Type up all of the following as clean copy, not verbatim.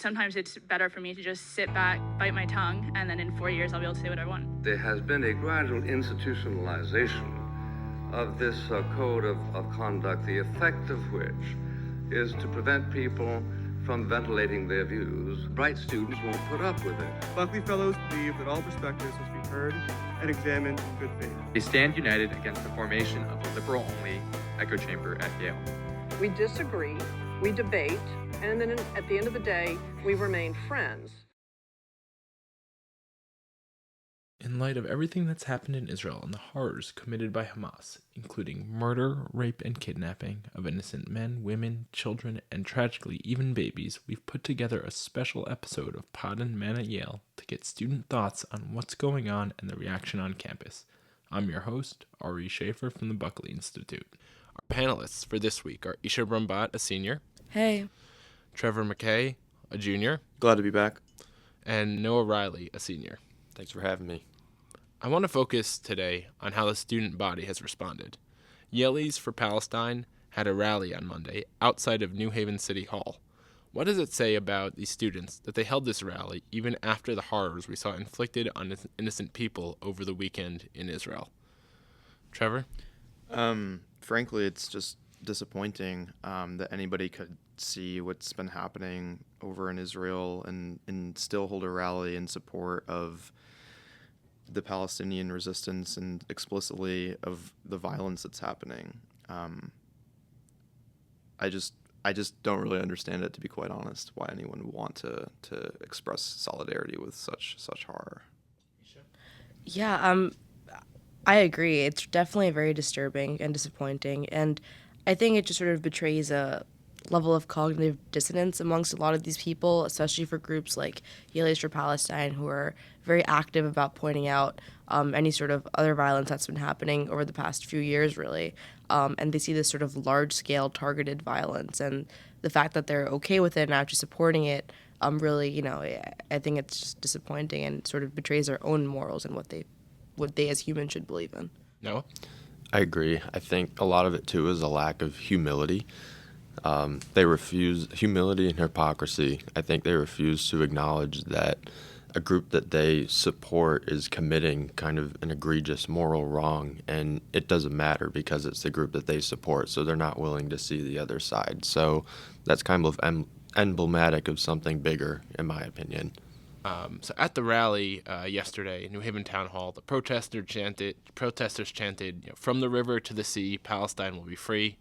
sometimes it's better for me to just sit back, bite my tongue, and then in 4 years I'll be able to say what I want. There has been a gradual institutionalization of this code of conduct, the effect of which is to prevent people from ventilating their views. Bright students won't put up with it. Buckley Fellows believe that all perspectives must be heard and examined in good faith. They stand united against the formation of a liberal-only echo chamber at Yale. We disagree, we debate, and then at the end of the day, we remain friends. In light of everything that's happened in Israel and the horrors committed by Hamas, including murder, rape, and kidnapping of innocent men, women, children, and tragically even babies, we've put together a special episode of Pod and Man at Yale to get student thoughts on what's going on and the reaction on campus. I'm your host, Ari Schaefer from the Buckley Institute. Our panelists for this week are Isha Brahmbhatt, a senior. Hey. Trevor MacKay, a junior. Glad to be back. And Noah Riley, a senior. Thanks for having me. I want to focus today on how the student body has responded. Yalies for Palestine had a rally on Monday outside of New Haven City Hall. What does it say about these students that they held this rally even after the horrors we saw inflicted on innocent people over the weekend in Israel? Trevor? Frankly, it's just disappointing that anybody could see what's been happening over in Israel and still hold a rally in support of the Palestinian resistance and explicitly of the violence that's happening. I just don't really understand it, to be quite honest, why anyone would want to express solidarity with such horror. Yeah, I agree. It's definitely very disturbing and disappointing, and I think it just sort of betrays a level of cognitive dissonance amongst a lot of these people, especially for groups like Yalies for Palestine, who are very active about pointing out any sort of other violence that's been happening over the past few years, really. And they see this sort of large-scale targeted violence, and the fact that they're okay with it and actually supporting it, really, I think it's just disappointing and sort of betrays their own morals and what they as humans should believe in. Noah? I agree. I think a lot of it, too, is a lack of humility. They refuse humility and hypocrisy. I think they refuse to acknowledge that a group that they support is committing kind of an egregious moral wrong, and it doesn't matter because it's the group that they support, so they're not willing to see the other side. So that's kind of emblematic of something bigger, in my opinion. So at the rally yesterday, New Haven Town Hall, the protesters chanted, "From the river to the sea, Palestine will be free,"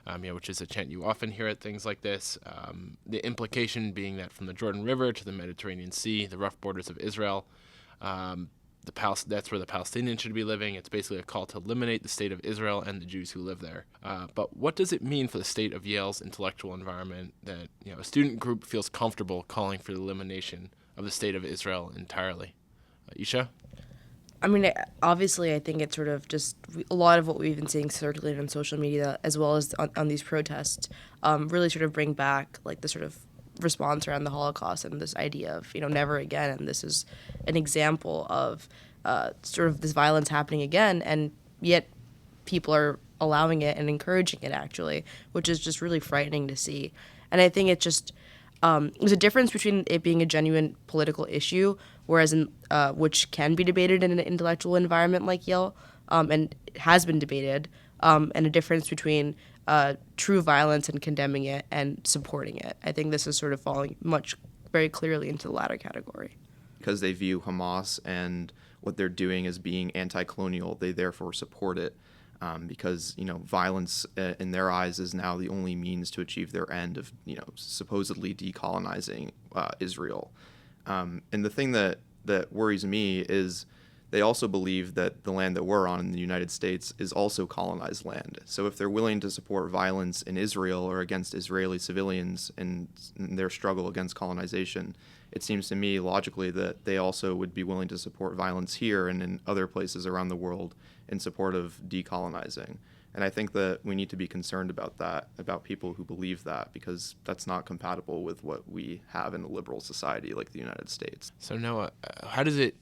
which is a chant you often hear at things like this. The implication being that from the Jordan River to the Mediterranean Sea, the rough borders of Israel, that's where the Palestinians should be living. It's basically a call to eliminate the state of Israel and the Jews who live there. But what does it mean for the state of Yale's intellectual environment that a student group feels comfortable calling for the elimination of the state of Israel entirely? Isha? I mean, obviously, I think it's sort of just a lot of what we've been seeing circulated on social media, as well as on these protests, really sort of bring back like the sort of response around the Holocaust and this idea of never again. And this is an example of sort of this violence happening again, and yet people are allowing it and encouraging it, actually, which is just really frightening to see. And I think it's just there's a difference between it being a genuine political issue, whereas which can be debated in an intellectual environment like Yale, and it has been debated, and a difference between true violence and condemning it and supporting it. I think this is sort of falling very clearly into the latter category. Because they view Hamas and what they're doing as being anti-colonial, they therefore support it. Because violence in their eyes is now the only means to achieve their end of supposedly decolonizing Israel. And the thing that worries me is they also believe that the land that we're on in the United States is also colonized land. So if they're willing to support violence in Israel or against Israeli civilians in their struggle against colonization, it seems to me logically that they also would be willing to support violence here and in other places around the world in support of decolonizing. And I think that we need to be concerned about that, about people who believe that, because that's not compatible with what we have in a liberal society like the United States. So Noah, how does it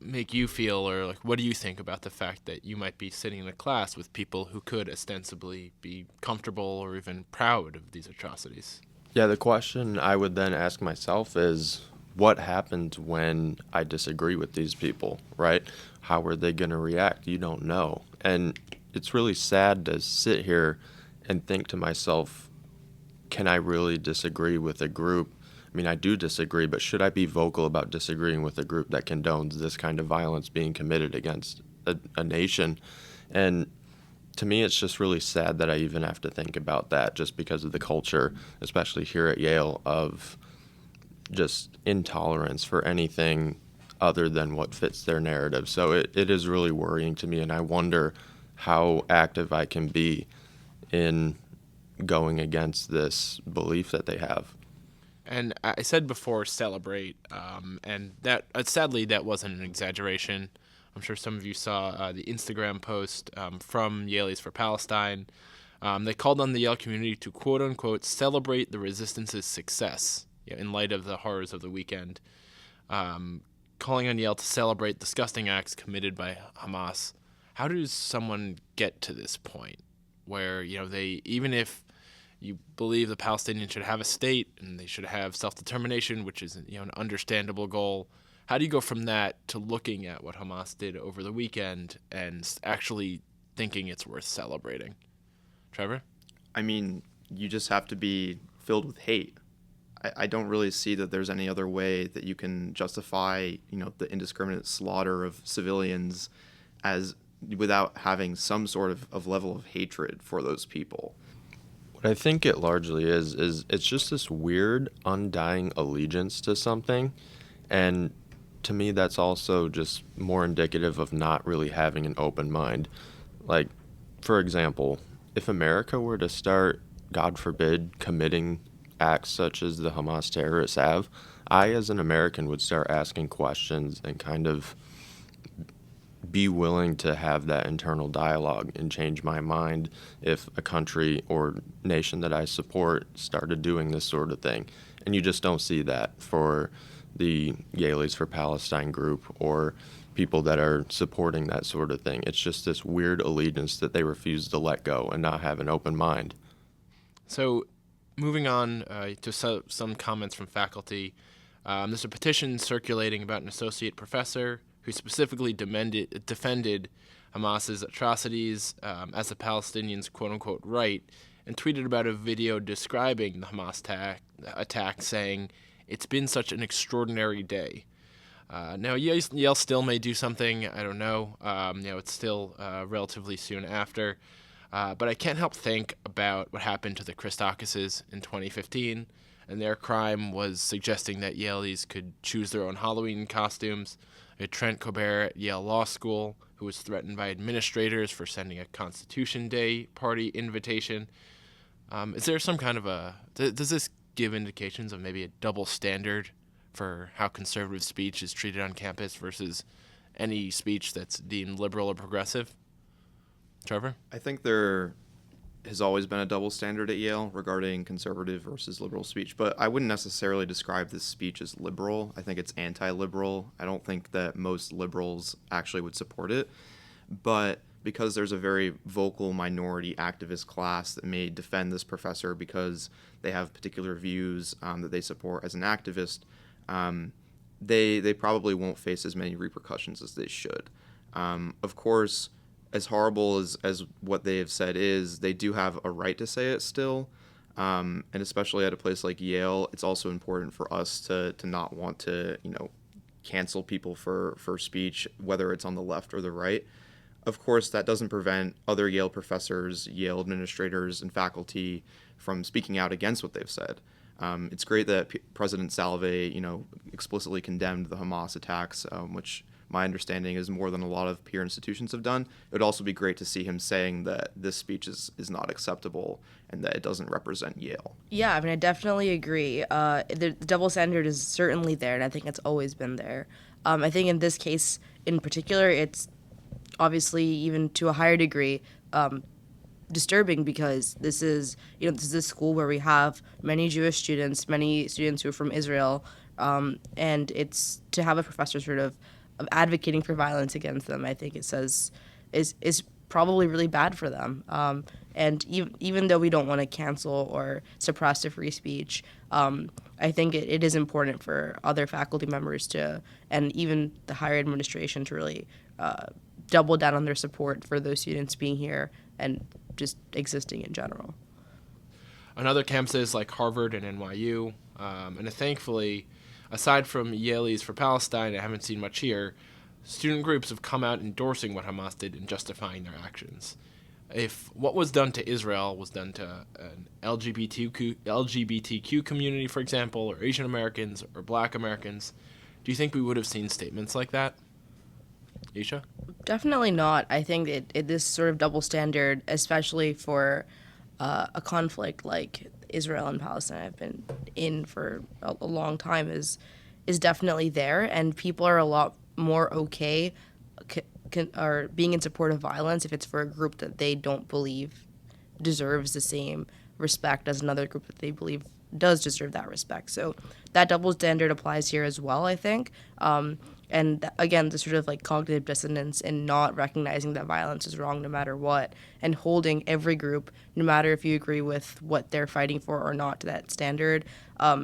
make you feel, or like what do you think about the fact that you might be sitting in a class with people who could ostensibly be comfortable or even proud of these atrocities? Yeah, the question I would then ask myself is, what happens when I disagree with these people, right? How are they going to react? You don't know. And it's really sad to sit here and think to myself, can I really disagree with a group? I mean, I do disagree, but should I be vocal about disagreeing with a group that condones this kind of violence being committed against a nation? And to me, it's just really sad that I even have to think about that, just because of the culture, especially here at Yale, of just intolerance for anything other than what fits their narrative. So it is really worrying to me, and I wonder how active I can be in going against this belief that they have. And I said before, celebrate, and that sadly that wasn't an exaggeration. I'm sure some of you saw the Instagram post from Yalies for Palestine. They called on the Yale community to quote-unquote celebrate the resistance's success in light of the horrors of the weekend, calling on Yale to celebrate disgusting acts committed by Hamas. How does someone get to this point where, they, even if you believe the Palestinians should have a state and they should have self-determination, which is an understandable goal, how do you go from that to looking at what Hamas did over the weekend and actually thinking it's worth celebrating? Trevor? I mean, you just have to be filled with hate. I don't really see that there's any other way that you can justify, the indiscriminate slaughter of civilians as without having some sort of level of hatred for those people. What I think it largely is it's just this weird, undying allegiance to something. And to me, that's also just more indicative of not really having an open mind. Like, for example, if America were to start, God forbid, committing acts such as the Hamas terrorists have, I, as an American, would start asking questions and kind of be willing to have that internal dialogue and change my mind if a country or nation that I support started doing this sort of thing. And you just don't see that for the Yalies for Palestine group or people that are supporting that sort of thing. It's just this weird allegiance that they refuse to let go and not have an open mind. So moving on to some comments from faculty, there's a petition circulating about an associate professor who specifically defended Hamas's atrocities as the Palestinians' quote-unquote right, and tweeted about a video describing the Hamas attack, saying, "It's been such an extraordinary day." Now, Yale still may do something. I don't know. It's still relatively soon after. But I can't help think about what happened to the Christakises in 2015, and their crime was suggesting that Yalies could choose their own Halloween costumes. Trent Colbert at Yale Law School, who was threatened by administrators for sending a Constitution Day party invitation. Is there some kind of does this give indications of maybe a double standard for how conservative speech is treated on campus versus any speech that's deemed liberal or progressive? Trevor? I think there has always been a double standard at Yale regarding conservative versus liberal speech, but I wouldn't necessarily describe this speech as liberal. I think it's anti-liberal. I don't think that most liberals actually would support it, but because there's a very vocal minority activist class that may defend this professor because they have particular views that they support as an activist, they probably won't face as many repercussions as they should. Of course, as horrible as what they have said is, they do have a right to say it still. And especially at a place like Yale, it's also important for us to not want to, cancel people for speech, whether it's on the left or the right. Of course, that doesn't prevent other Yale professors, Yale administrators, and faculty from speaking out against what they've said. It's great that President Salve, explicitly condemned the Hamas attacks, which my understanding is more than a lot of peer institutions have done. It would also be great to see him saying that this speech is not acceptable and that it doesn't represent Yale. Yeah, I definitely agree. The double standard is certainly there, and I think it's always been there. I think in this case in particular, it's obviously even to a higher degree disturbing because this is a school where we have many Jewish students, many students who are from Israel, and it's to have a professor sort of advocating for violence against them. I think it says is probably really bad for them. And even though we don't want to cancel or suppress the free speech, I think it is important for other faculty members and even the higher administration to really double down on their support for those students being here and just existing in general. On other campuses like Harvard and NYU, and thankfully, aside from Yalies for Palestine, I haven't seen much here, student groups have come out endorsing what Hamas did and justifying their actions. If what was done to Israel was done to an LGBTQ community, for example, or Asian Americans or Black Americans, do you think we would have seen statements like that? Isha? Definitely not. I think this sort of double standard, especially for a conflict like Israel and Palestine have been in for a long time, is definitely there, and people are a lot more okay or being in support of violence if it's for a group that they don't believe deserves the same respect as another group that they believe does deserve that respect. So that double standard applies here as well, I think. And again, the sort of like cognitive dissonance in not recognizing that violence is wrong no matter what, and holding every group, no matter if you agree with what they're fighting for or not, to that standard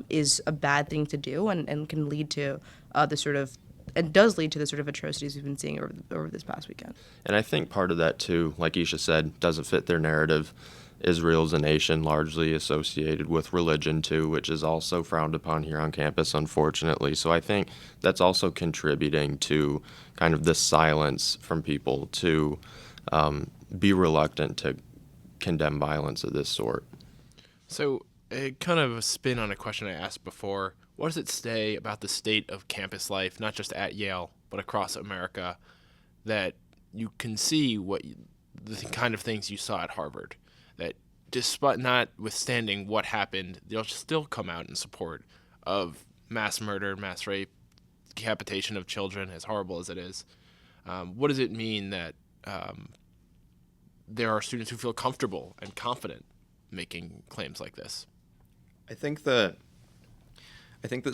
is a bad thing to do and can lead to it does lead to the sort of atrocities we've been seeing over this past weekend. And I think part of that, too, like Isha said, doesn't fit their narrative. Israel's a nation largely associated with religion, too, which is also frowned upon here on campus, unfortunately. So I think that's also contributing to kind of this silence from people to be reluctant to condemn violence of this sort. So kind of a spin on a question I asked before. What does it say about the state of campus life, not just at Yale, but across America, that you can see the kind of things you saw at Harvard? That despite notwithstanding what happened, they'll still come out in support of mass murder, mass rape, decapitation of children, as horrible as it is. What does it mean that there are students who feel comfortable and confident making claims like this? I think that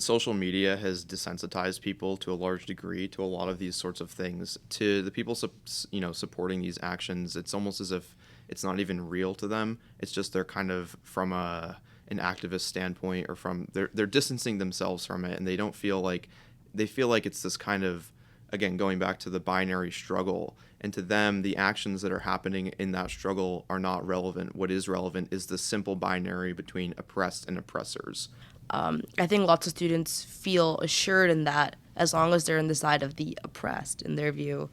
social media has desensitized people to a large degree to a lot of these sorts of things. To the people supporting these actions, it's almost as if it's not even real to them. It's just they're kind of from an activist standpoint, or they're distancing themselves from it, and they feel like it's this kind of, again, going back to the binary struggle. And to them, the actions that are happening in that struggle are not relevant. What is relevant is the simple binary between oppressed and oppressors. I think lots of students feel assured in that as long as they're on the side of the oppressed, in their view,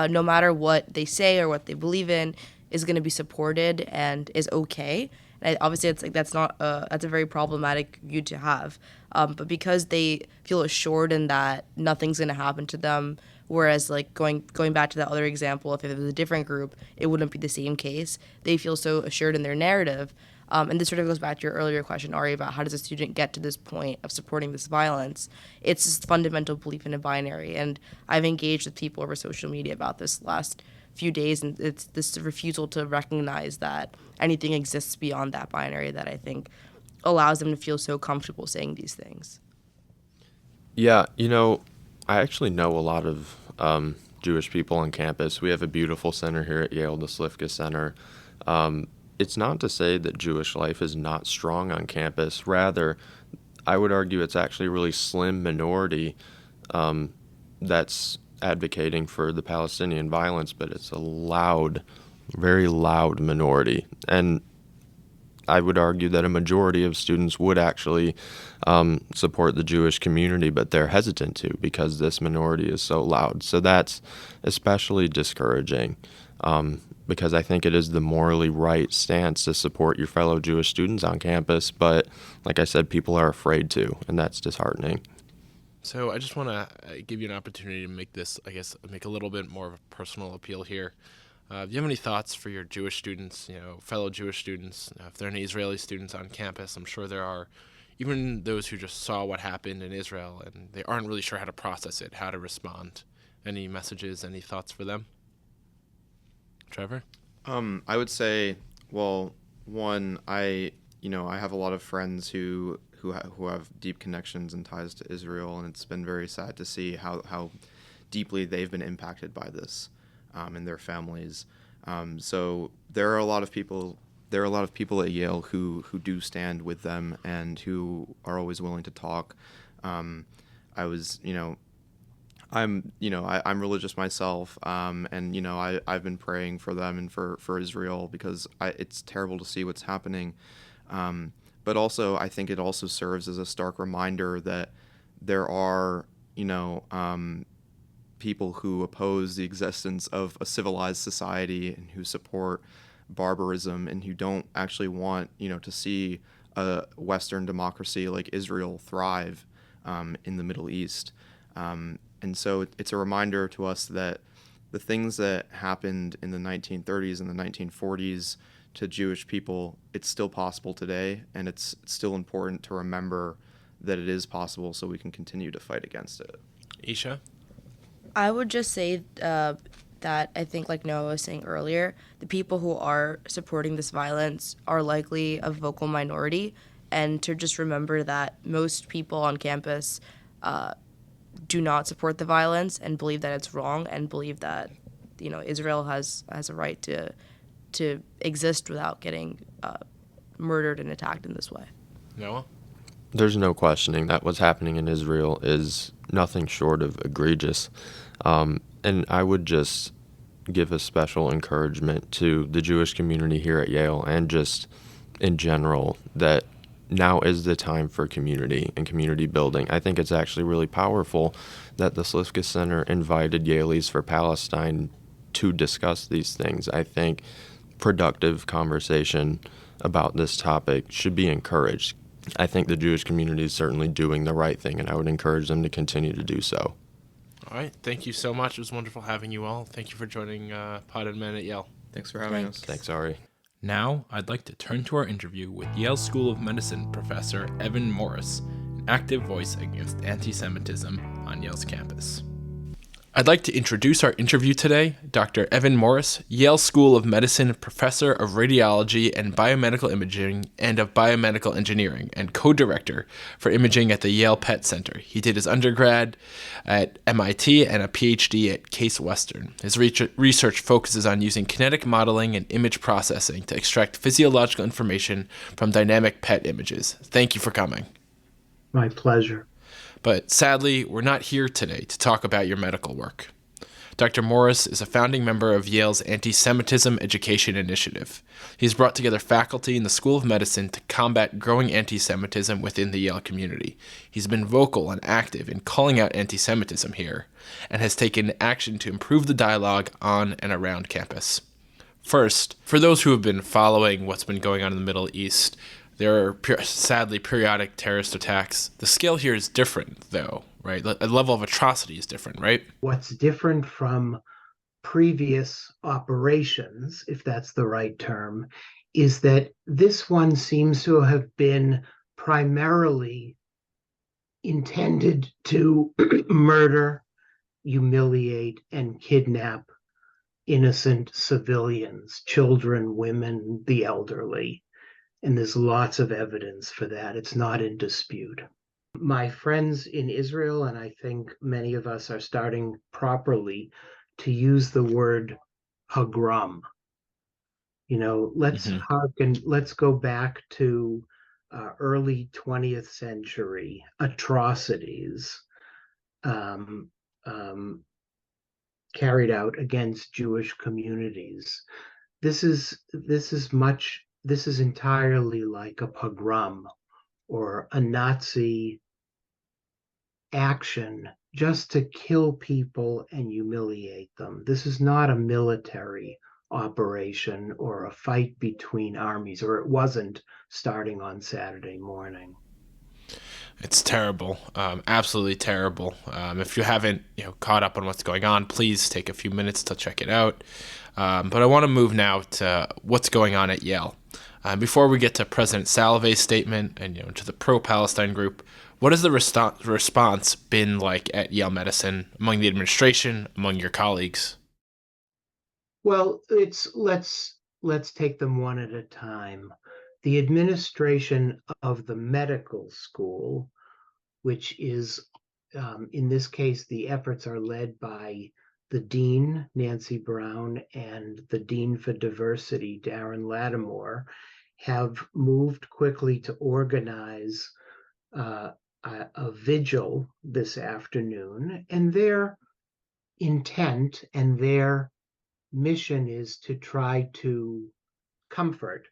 no matter what they say or what they believe in, is going to be supported and is okay. And obviously, it's like that's a very problematic view to have. But because they feel assured in that nothing's going to happen to them, whereas like going back to that other example, if it was a different group, it wouldn't be the same case. They feel so assured in their narrative. And this sort of goes back to your earlier question, Ari, about how does a student get to this point of supporting this violence? It's this fundamental belief in a binary. And I've engaged with people over social media about this last few days, and it's this refusal to recognize that anything exists beyond that binary that I think allows them to feel so comfortable saying these things. Yeah, I actually know a lot of Jewish people on campus. We have a beautiful center here at Yale, the Slifka Center. It's not to say that Jewish life is not strong on campus. Rather, I would argue it's actually a really slim minority that's advocating for the Palestinian violence, but it's a loud, very loud minority. And I would argue that a majority of students would actually support the Jewish community, but they're hesitant to because this minority is so loud. So that's especially discouraging. Because I think it is the morally right stance to support your fellow Jewish students on campus. But like I said, people are afraid to, and that's disheartening. So I just want to give you an opportunity to make a little bit more of a personal appeal here. Do you have any thoughts for your Jewish students, fellow Jewish students? If there are any Israeli students on campus, I'm sure there are. Even those who just saw what happened in Israel and they aren't really sure how to process it, how to respond. Any messages, any thoughts for them? Trevor? I would say, well, one, I have a lot of friends who have deep connections and ties to Israel, and it's been very sad to see how deeply they've been impacted by this, and their families. So there are a lot of people. There are a lot of people at Yale who do stand with them and who are always willing to talk. I was, I'm religious myself, and I've been praying for them and for Israel because it's terrible to see what's happening. But also, I think it also serves as a stark reminder that there are, people who oppose the existence of a civilized society and who support barbarism and who don't actually want, to see a Western democracy like Israel thrive in the Middle East. And so it's a reminder to us that the things that happened in the 1930s and the 1940s to Jewish people, it's still possible today, and it's still important to remember that it is possible so we can continue to fight against it. Isha? I would just say that I think, like Noah was saying earlier, the people who are supporting this violence are likely a vocal minority, and to just remember that most people on campus do not support the violence and believe that it's wrong and believe that, Israel has a right to exist without getting murdered and attacked in this way. Noah? There's no questioning that what's happening in Israel is nothing short of egregious. And I would just give a special encouragement to the Jewish community here at Yale and just in general that now is the time for community and community building. I think it's actually really powerful that the Slifka Center invited Yalies for Palestine to discuss these things. I think productive conversation about this topic should be encouraged. I think the Jewish community is certainly doing the right thing, and I would encourage them to continue to do so. All right. Thank you so much. It was wonderful having you all. Thank you for joining Pod and Men at Yale. Thanks for having us. Thanks, Ari. Now, I'd like to turn to our interview with Yale School of Medicine professor Evan Morris, an active voice against anti-Semitism on Yale's campus. I'd like to introduce our interview today, Dr. Evan Morris, Yale School of Medicine professor of radiology and biomedical imaging and of biomedical engineering and co-director for imaging at the Yale PET Center. He did his undergrad at MIT and a PhD at Case Western. His research focuses on using kinetic modeling and image processing to extract physiological information from dynamic PET images. Thank you for coming. My pleasure. But sadly, we're not here today to talk about your medical work. Dr. Morris is a founding member of Yale's Anti-Semitism Education Initiative. He's brought together faculty in the School of Medicine to combat growing anti-Semitism within the Yale community. He's been vocal and active in calling out anti-Semitism here, and has taken action to improve the dialogue on and around campus. First, for those who have been following what's been going on in the Middle East, there are sadly periodic terrorist attacks. The scale here is different, though, right? The level of atrocity is different, right? What's different from previous operations, if that's the right term, is that this one seems to have been primarily intended to murder, humiliate, and kidnap innocent civilians, children, women, the elderly. And there's lots of evidence for that. It's not in dispute. My friends in Israel, and I think many of us are starting properly to use the word pogrom. Let's go back to early 20th century atrocities carried out against Jewish communities. This is entirely like a pogrom or a Nazi action just to kill people and humiliate them. This is not a military operation or a fight between armies, or it wasn't starting on Saturday morning. It's terrible, absolutely terrible. If you haven't caught up on what's going on, please take a few minutes to check it out. But I want to move now to what's going on at Yale. Before we get to President Salovey's statement and to the pro-Palestine group, what has the response been like at Yale Medicine, among the administration, among your colleagues? Well, let's take them one at a time. The administration of the medical school, which is, in this case, the efforts are led by the dean, Nancy Brown, and the dean for diversity, Darren Lattimore, have moved quickly to organize a vigil this afternoon, and their intent and their mission is to try to comfort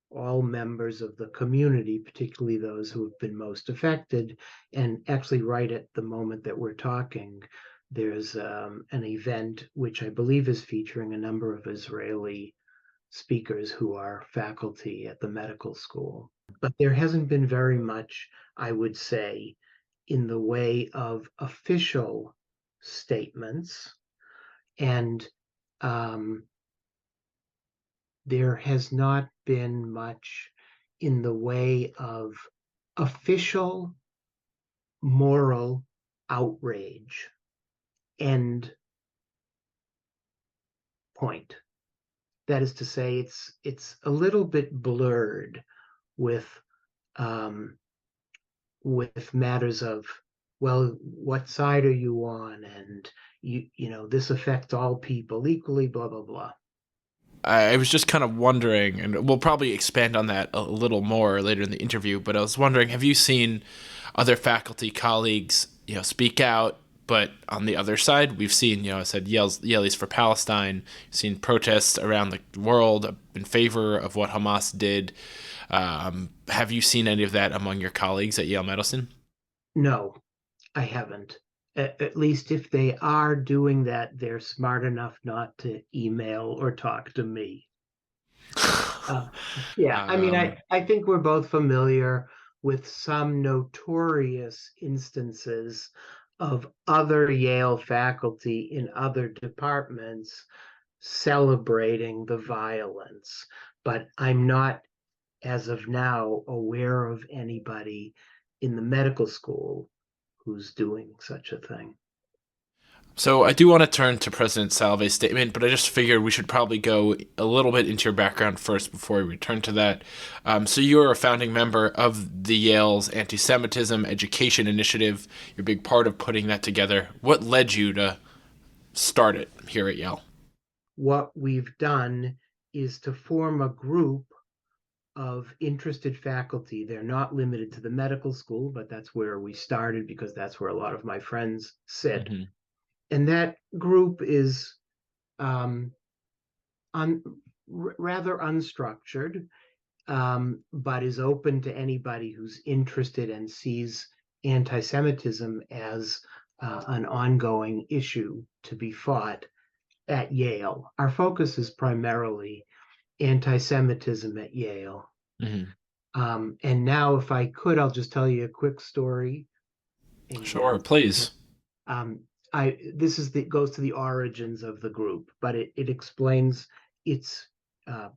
all members of the community, particularly those who have been most affected. And actually, right at the moment that we're talking, there's an event which I believe is featuring a number of Israeli speakers who are faculty at the medical school. But there hasn't been very much, I would say, in the way of official statements. And there has not been much in the way of official moral outrage. End point. That is to say, it's a little bit blurred with matters of, well, what side are you on, and you know this affects all people equally, blah blah blah. I was just kind of wondering, and we'll probably expand on that a little more later in the interview, but I was wondering, have you seen other faculty colleagues, speak out? But on the other side, we've seen, I said Yalies for Palestine, seen protests around the world in favor of what Hamas did. Have you seen any of that among your colleagues at Yale Medicine? No, I haven't. At least if they are doing that, they're smart enough not to email or talk to me. I think we're both familiar with some notorious instances of other Yale faculty in other departments celebrating the violence, but I'm not, as of now, aware of anybody in the medical school who's doing such a thing. So I do want to turn to President Salve's statement, but I just figured we should probably go a little bit into your background first before we return to that. So you're a founding member of the Yale's Antisemitism Education Initiative. You're a big part of putting that together. What led you to start it here at Yale? What we've done is to form a group of interested faculty. They're not limited to the medical school, but that's where we started because that's where a lot of my friends sit. Mm-hmm. And that group is rather unstructured, but is open to anybody who's interested and sees anti-Semitism as an ongoing issue to be fought at Yale. Our focus is primarily anti-Semitism at Yale. Mm-hmm. And now, if I could, I'll just tell you a quick story. Sure, please. This goes to the origins of the group, but it explains its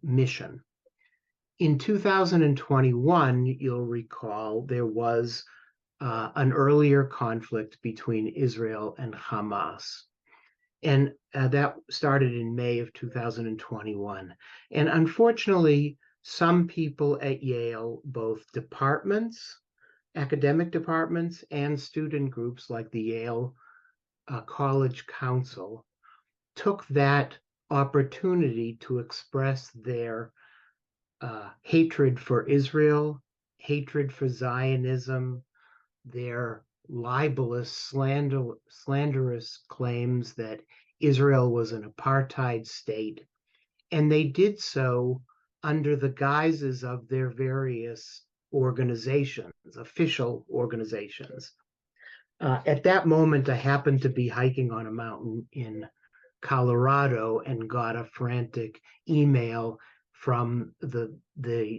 mission. In 2021, you'll recall, there was an earlier conflict between Israel and Hamas. And that started in May of 2021. And unfortunately, some people at Yale, both departments, academic departments, and student groups like the Yale College Council, took that opportunity to express their hatred for Israel, hatred for Zionism, their libelous, slanderous claims that Israel was an apartheid state. And they did so under the guises of their various organizations, official organizations. At that moment, I happened to be hiking on a mountain in Colorado and got a frantic email from the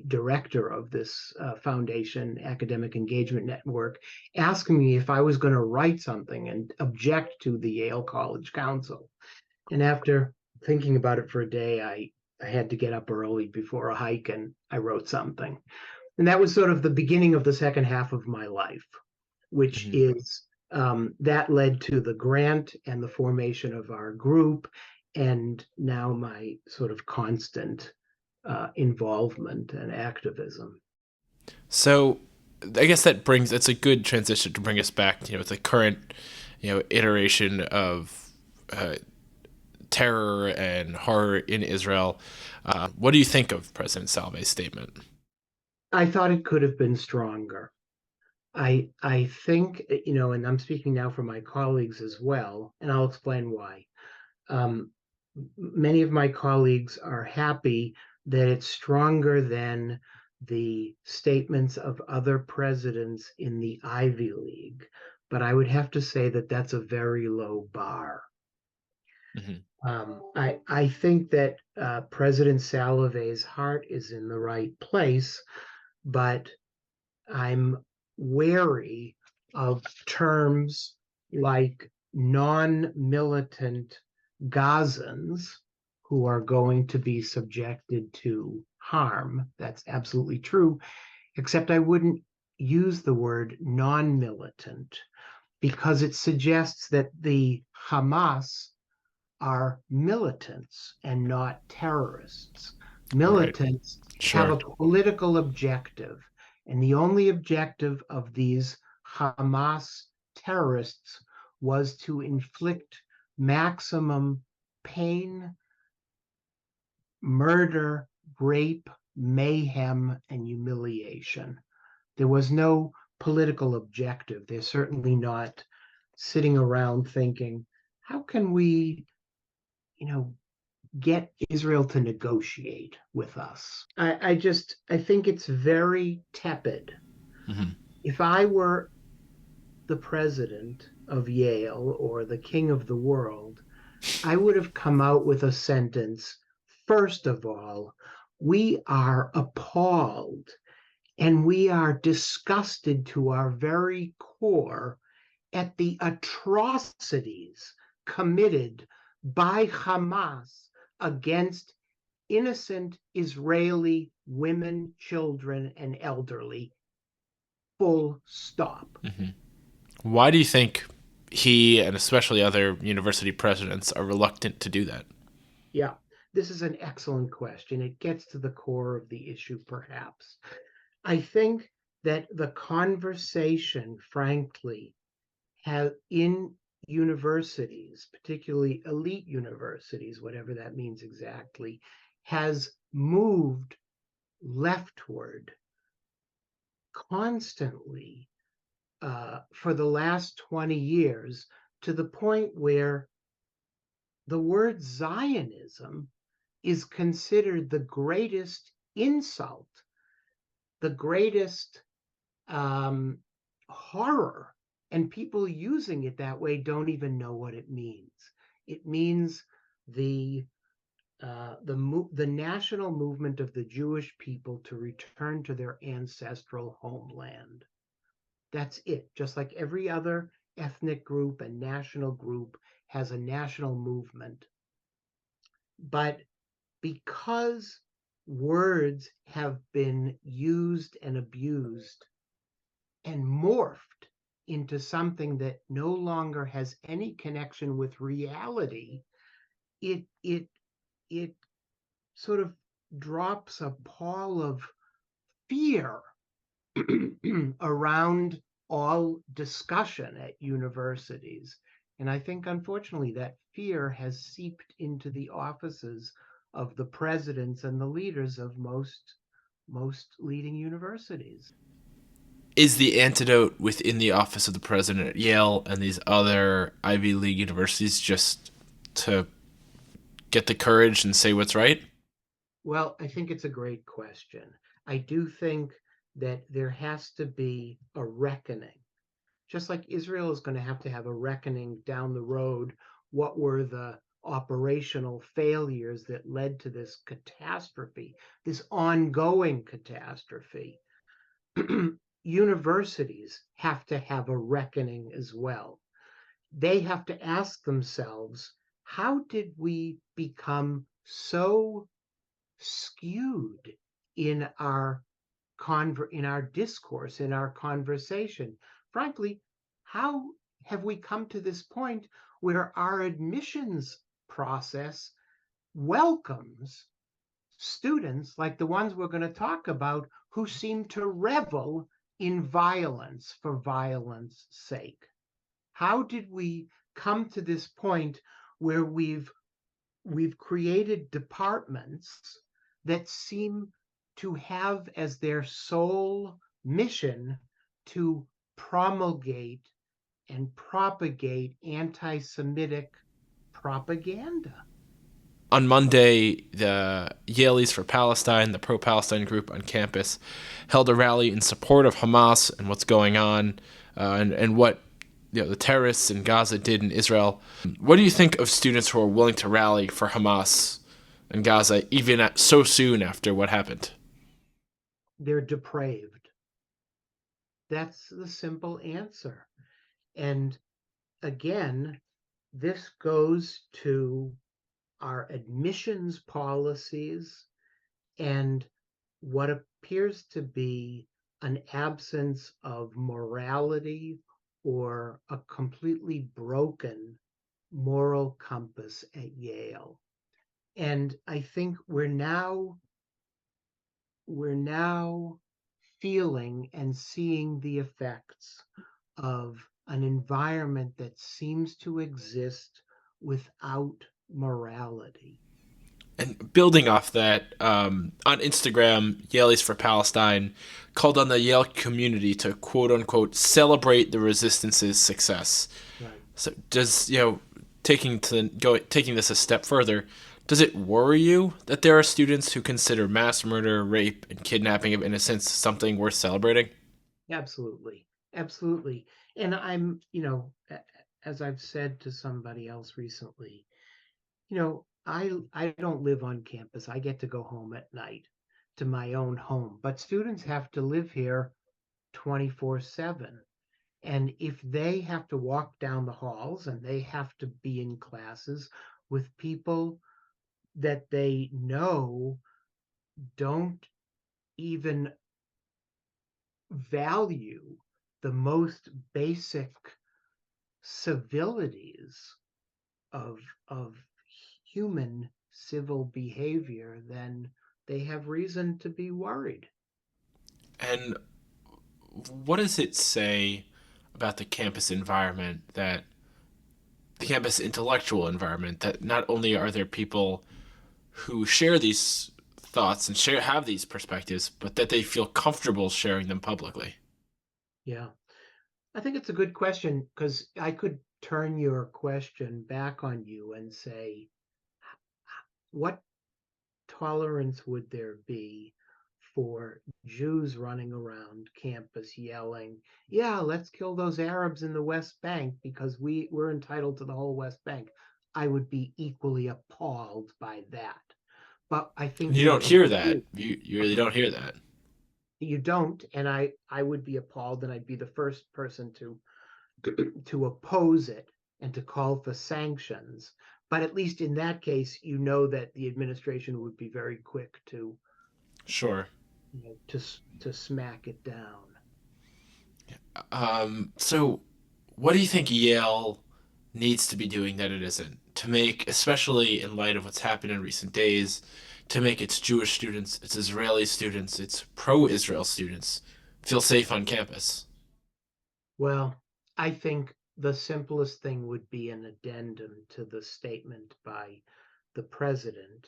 director of this foundation, Academic Engagement Network, asking me if I was going to write something and object to the Yale College Council. And after thinking about it for a day, I had to get up early before a hike, and I wrote something. And that was sort of the beginning of the second half of my life, which is that led to the grant and the formation of our group, and now my sort of constant involvement and activism. So I guess it's a good transition to bring us back, the current, iteration of terror and horror in Israel. What do you think of President Salve's statement? I thought it could have been stronger. I think, and I'm speaking now for my colleagues as well, and I'll explain why. Many of my colleagues are happy that it's stronger than the statements of other presidents in the Ivy League, but I would have to say that that's a very low bar. I think that President Salve's heart is in the right place, but I'm wary of terms like non-militant Gazans who are going to be subjected to harm. That's absolutely true, except I wouldn't use the word non-militant because it suggests that the Hamas are militants and not terrorists. Militants have a political objective, and the only objective of these Hamas terrorists was to inflict maximum pain, murder, rape, mayhem, and humiliation. There was no political objective. They're certainly not sitting around thinking, how can we, get Israel to negotiate with us? I think it's very tepid. If I were the president of Yale or the king of the world, I would have come out with a sentence. First of all, we are appalled and we are disgusted to our very core at the atrocities committed by Hamas against innocent Israeli women, children, and elderly. Full stop. Why do you think he, and especially other university presidents, are reluctant to do that? Yeah, this is an excellent question. It gets to the core of the issue, perhaps. I think that the conversation, frankly, in universities, particularly elite universities, whatever that means exactly, has moved leftward constantly for the last 20 years to the point where the word Zionism is considered the greatest insult, the greatest horror. And people using it that way don't even know what it means. It means the national movement of the Jewish people to return to their ancestral homeland. That's it. Just like every other ethnic group and national group has a national movement. But because words have been used and abused and morphed into something that no longer has any connection with reality, it sort of drops a pall of fear around all discussion at universities. And I think, unfortunately, that fear has seeped into the offices of the presidents and the leaders of most leading universities. Is the antidote within the office of the president at Yale and these other Ivy League universities just to get the courage and say what's right? Well, I think it's a great question. I do think that there has to be a reckoning. Just like Israel is going to have a reckoning down the road. What were the operational failures that led to this catastrophe, this ongoing catastrophe? Universities have to have a reckoning as well. They have to ask themselves, how did we become so skewed in our discourse, in our conversation? Frankly, how have we come to this point where our admissions process welcomes students like the ones we're going to talk about who seem to revel in violence for violence sake? How did we come to this point where we've created departments that seem to have as their sole mission to promulgate and propagate anti-Semitic propaganda. On Monday, the Yalies for Palestine, the pro-Palestine group on campus, held a rally in support of Hamas and what's going on, and what the terrorists in Gaza did in Israel. What do you think of students who are willing to rally for Hamas in Gaza, even so soon after what happened? They're depraved. That's the simple answer. And again, this goes to our admissions policies and what appears to be an absence of morality or a completely broken moral compass at Yale. And I think we're now feeling and seeing the effects of an environment that seems to exist without morality. And building off that, on Instagram, Yalies for Palestine called on the Yale community to quote unquote celebrate the resistance's success. Right. So does taking this a step further, does it worry you that there are students who consider mass murder, rape, and kidnapping of innocents something worth celebrating? Absolutely. Absolutely. And I'm, as I've said to somebody else recently, I don't live on campus. I get to go home at night to my own home, but students have to live here 24/7. And if they have to walk down the halls and they have to be in classes with people that they know don't even value the most basic civilities of human civil behavior, then they have reason to be worried. And what does it say about the campus environment, that the campus intellectual environment, that not only are there people who share these thoughts and have these perspectives, but that they feel comfortable sharing them publicly? Yeah, I think it's a good question, because I could turn your question back on you and say, what tolerance would there be for Jews running around campus yelling, yeah, let's kill those Arabs in the West Bank because we're entitled to the whole West Bank? I would be equally appalled by that. But I think you don't hear that. You really don't hear that. You don't, and I would be appalled, and I'd be the first person to oppose it and to call for sanctions. But at least in that case, that the administration would be very quick to Sure. To smack it down. So what do you think Yale needs to be doing that it isn't, to make, especially in light of what's happened in recent days, to make its Jewish students, its Israeli students, its pro-Israel students feel safe on campus? Well, I think the simplest thing would be an addendum to the statement by the president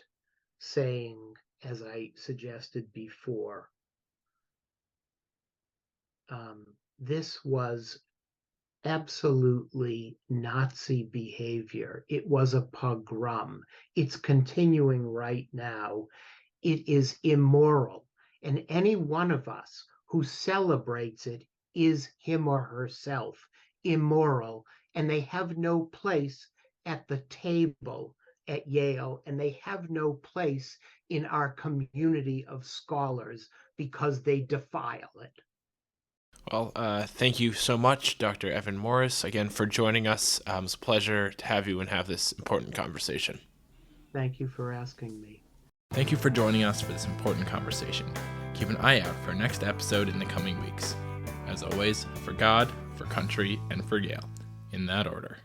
saying, as I suggested before, this was absolutely Nazi behavior. It was a pogrom. It's continuing right now. It is immoral. And any one of us who celebrates it is him or herself immoral. And they have no place at the table at Yale, and they have no place in our community of scholars because they defile it. Well, thank you so much, Dr. Evan Morris, again, for joining us. It's a pleasure to have you and have this important conversation. Thank you for asking me. Thank you for joining us for this important conversation. Keep an eye out for our next episode in the coming weeks. As always, for God, for country, and for Yale, in that order.